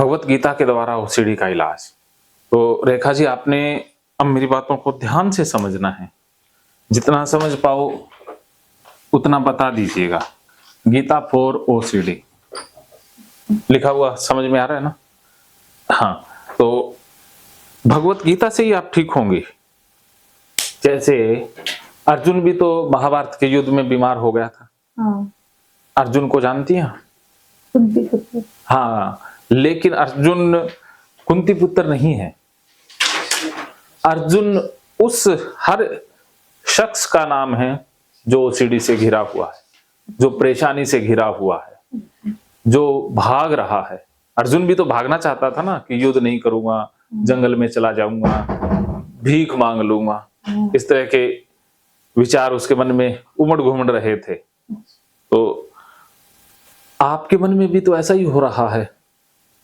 भगवत गीता के द्वारा ओसीडी का इलाज। तो रेखा जी, आपने अब मेरी बातों को ध्यान से समझना है, जितना समझ पाओ उतना बता दीजिएगा। गीता फॉर ओसीडी लिखा हुआ समझ में आ रहा है ना? हाँ, तो भगवत गीता से ही आप ठीक होंगे। जैसे अर्जुन भी तो महाभारत के युद्ध में बीमार हो गया था। हाँ। अर्जुन को जानती हैं? कुंती पुत्र। हाँ, लेकिन अर्जुन कुंती पुत्र नहीं है। अर्जुन उस हर शख्स का नाम है जो ओसीडी से घिरा हुआ है, जो परेशानी से घिरा हुआ है, जो भाग रहा है। अर्जुन भी तो भागना चाहता था ना कि युद्ध नहीं करूंगा, जंगल में चला जाऊंगा, भीख मांग लूंगा। इस तरह के विचार उसके मन में उमड़ घुमड़ रहे थे। तो आपके मन में भी तो ऐसा ही हो रहा है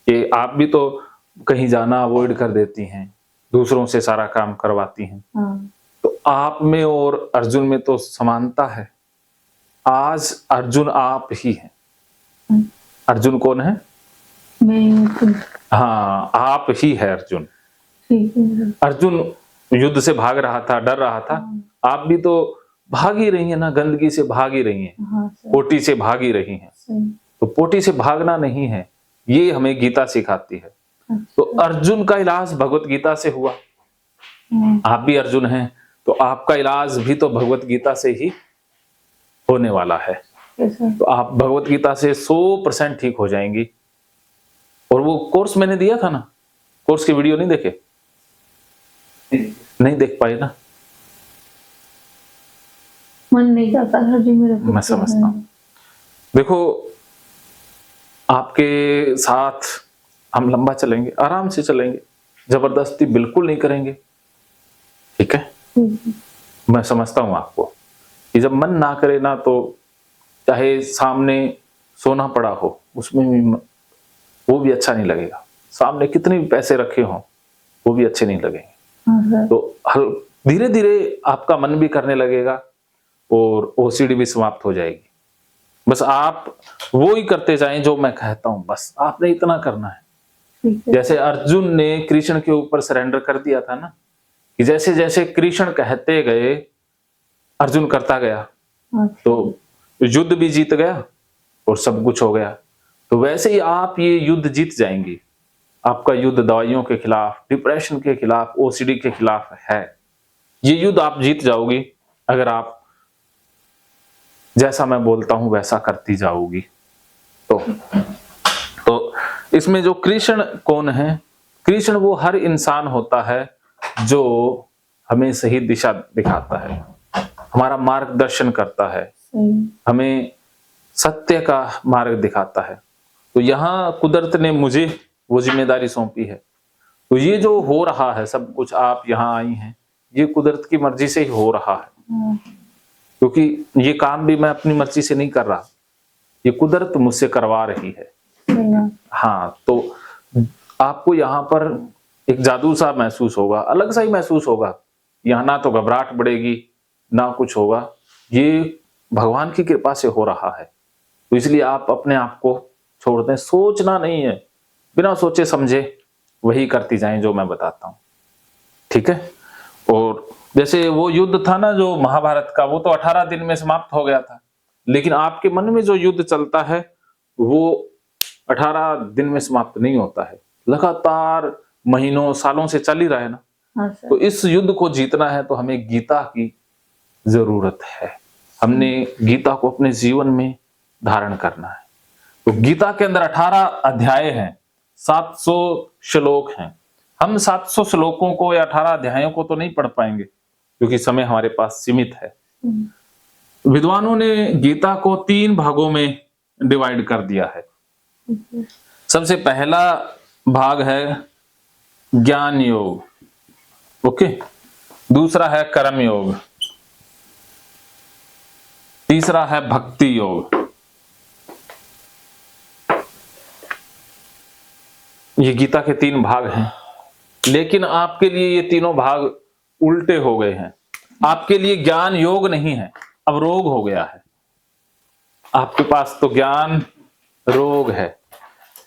कि आप भी तो कहीं जाना अवॉइड कर देती हैं, दूसरों से सारा काम करवाती हैं। तो आप में और अर्जुन में तो समानता है। आज अर्जुन आप ही हैं। अर्जुन कौन है? मैं। हाँ, आप ही है अर्जुन। अर्जुन युद्ध से भाग रहा था, डर रहा था। आप भी तो भाग ही रही हैं ना, गंदगी से भाग ही रही हैं, पोटी से भाग ही रही हैं। तो पोटी से भागना नहीं है, ये हमें गीता सिखाती है। तो अर्जुन का इलाज भगवत गीता से हुआ। आप भी अर्जुन हैं, तो आपका इलाज भी तो भगवत गीता से ही होने वाला है। तो आप भगवत गीता से 100% ठीक हो जाएंगी। और वो कोर्स मैंने दिया था ना, कोर्स की वीडियो नहीं देखे? नहीं देख पाए ना? मन नहीं करता सर जी मेरा। मैं समझता हूँ। देखो, आपके साथ हम लंबा चलेंगे, आराम से चलेंगे, जबरदस्ती बिल्कुल नहीं करेंगे, ठीक है? मैं समझता हूँ आपको कि जब मन ना करे ना, तो चाहे सामने सोना पड़ा हो, उसमें भी वो भी अच्छा नहीं लगेगा। सामने कितने भी पैसे रखे हों, वो भी अच्छे नहीं लगेंगे। तो धीरे धीरे आपका मन भी करने लगेगा और ओसीडी भी समाप्त हो जाएगी। बस आप वो ही करते जाएं जो मैं कहता हूं, बस आपने इतना करना है। जैसे अर्जुन ने कृष्ण के ऊपर सरेंडर कर दिया था ना, कि जैसे जैसे कृष्ण कहते गए अर्जुन करता गया, तो युद्ध भी जीत गया और सब कुछ हो गया। तो वैसे ही आप ये युद्ध जीत जाएंगी। आपका युद्ध दवाइयों के खिलाफ, डिप्रेशन के खिलाफ, ओसीडी के खिलाफ है। ये युद्ध आप जीत जाओगी अगर आप जैसा मैं बोलता हूं वैसा करती जाओगी। तो इसमें जो कृष्ण कौन है? कृष्ण वो हर इंसान होता है जो हमें सही दिशा दिखाता है, हमारा मार्गदर्शन करता है, हमें सत्य का मार्ग दिखाता है। तो यहाँ कुदरत ने मुझे वो जिम्मेदारी सौंपी है। तो ये जो हो रहा है सब कुछ, आप यहाँ आई हैं, ये कुदरत की मर्जी से ही हो रहा है। क्योंकि ये काम भी मैं अपनी मर्जी से नहीं कर रहा, ये कुदरत मुझसे करवा रही है। हाँ, तो आपको यहाँ पर एक जादू सा महसूस होगा, अलग सा ही महसूस होगा। यहाँ ना तो घबराहट बढ़ेगी ना कुछ होगा, ये भगवान की कृपा से हो रहा है। तो इसलिए आप अपने आप को छोड़ दें, सोचना नहीं है, बिना सोचे समझे वही करती जाएं जो मैं बताता हूं, ठीक है? और जैसे वो युद्ध था ना जो महाभारत का, वो तो 18 दिन में समाप्त हो गया था। लेकिन आपके मन में जो युद्ध चलता है वो 18 दिन में समाप्त नहीं होता है, लगातार महीनों सालों से चल ही रहा है ना। तो इस युद्ध को जीतना है तो हमें गीता की जरूरत है। हमने गीता को अपने जीवन में धारण करना है। तो गीता के अंदर 18 अध्याय हैं, 700 श्लोक हैं। हम 700 श्लोकों को या 18 अध्यायों को तो नहीं पढ़ पाएंगे क्योंकि समय हमारे पास सीमित है। विद्वानों ने गीता को 3 भागों में डिवाइड कर दिया है। सबसे पहला भाग है ज्ञान योग, ओके। दूसरा है कर्म योग, तीसरा है भक्ति योग। ये गीता के 3 भाग हैं, लेकिन आपके लिए ये तीनों भाग उल्टे हो गए हैं। आपके लिए ज्ञान योग नहीं है, अब रोग हो गया है। आपके पास तो ज्ञान रोग है,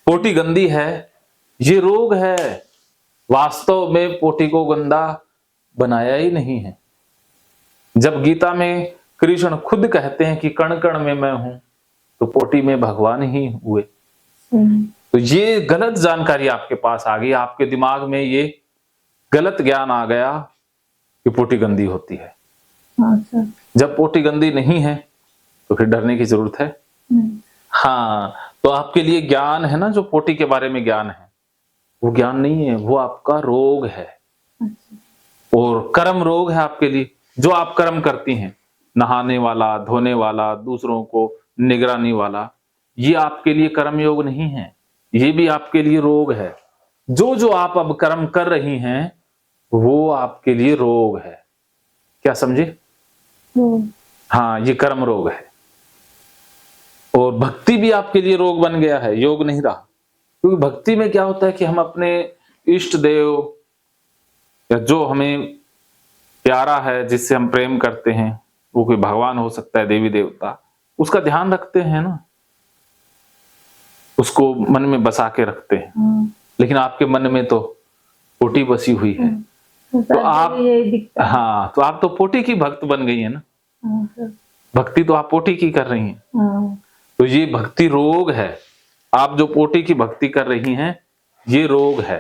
पोटी गंदी है ये रोग है। वास्तव में पोटी को गंदा बनाया ही नहीं है। जब गीता में कृष्ण खुद कहते हैं कि कण कण में मैं हूं, तो पोटी में भगवान ही हुए। तो ये गलत जानकारी आपके पास आ गई, आपके दिमाग में ये गलत ज्ञान आ गया कि पोटी गंदी होती है। अच्छा। जब पोटी गंदी नहीं है तो फिर डरने की जरूरत है? हाँ, तो आपके लिए ज्ञान है ना, जो पोटी के बारे में ज्ञान है, वो ज्ञान नहीं है, वो आपका रोग है। अच्छा। और कर्म रोग है आपके लिए। जो आप कर्म करती हैं, नहाने वाला, धोने वाला, दूसरों को निगरानी वाला, ये आपके लिए कर्म योग नहीं है, ये भी आपके लिए रोग है। जो जो आप अब कर्म कर रही हैं वो आपके लिए रोग है। क्या समझे? हाँ, ये कर्म रोग है। और भक्ति भी आपके लिए रोग बन गया है, योग नहीं रहा। क्योंकि भक्ति में क्या होता है कि हम अपने इष्ट देव या जो हमें प्यारा है, जिससे हम प्रेम करते हैं, वो कोई भगवान हो सकता है, देवी देवता, उसका ध्यान रखते हैं ना, उसको मन में बसा के रखते हैं। लेकिन आपके मन में तो पोटी बसी हुई है। तो आप, हाँ, तो आप तो पोटी की भक्त बन गई है ना। भक्ति तो आप पोटी की कर रही हैं। तो ये भक्ति रोग है। आप जो पोटी की भक्ति कर रही हैं, ये रोग है।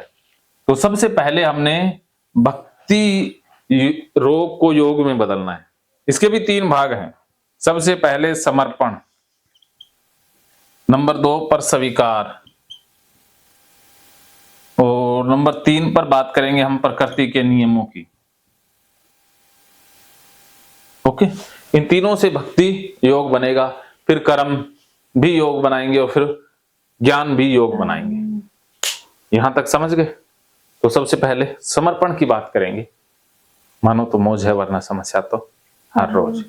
तो सबसे पहले हमने भक्ति रोग को योग में बदलना है। इसके भी 3 भाग हैं। सबसे पहले समर्पण, नंबर 2 पर स्वीकार, और नंबर 3 पर बात करेंगे हम प्रकृति के नियमों की। ओके, इन तीनों से भक्ति योग बनेगा, फिर कर्म भी योग बनाएंगे और फिर ज्ञान भी योग बनाएंगे। यहां तक समझ गए? तो सबसे पहले समर्पण की बात करेंगे। मानो तो मौज है, वरना समस्या तो हर रोज।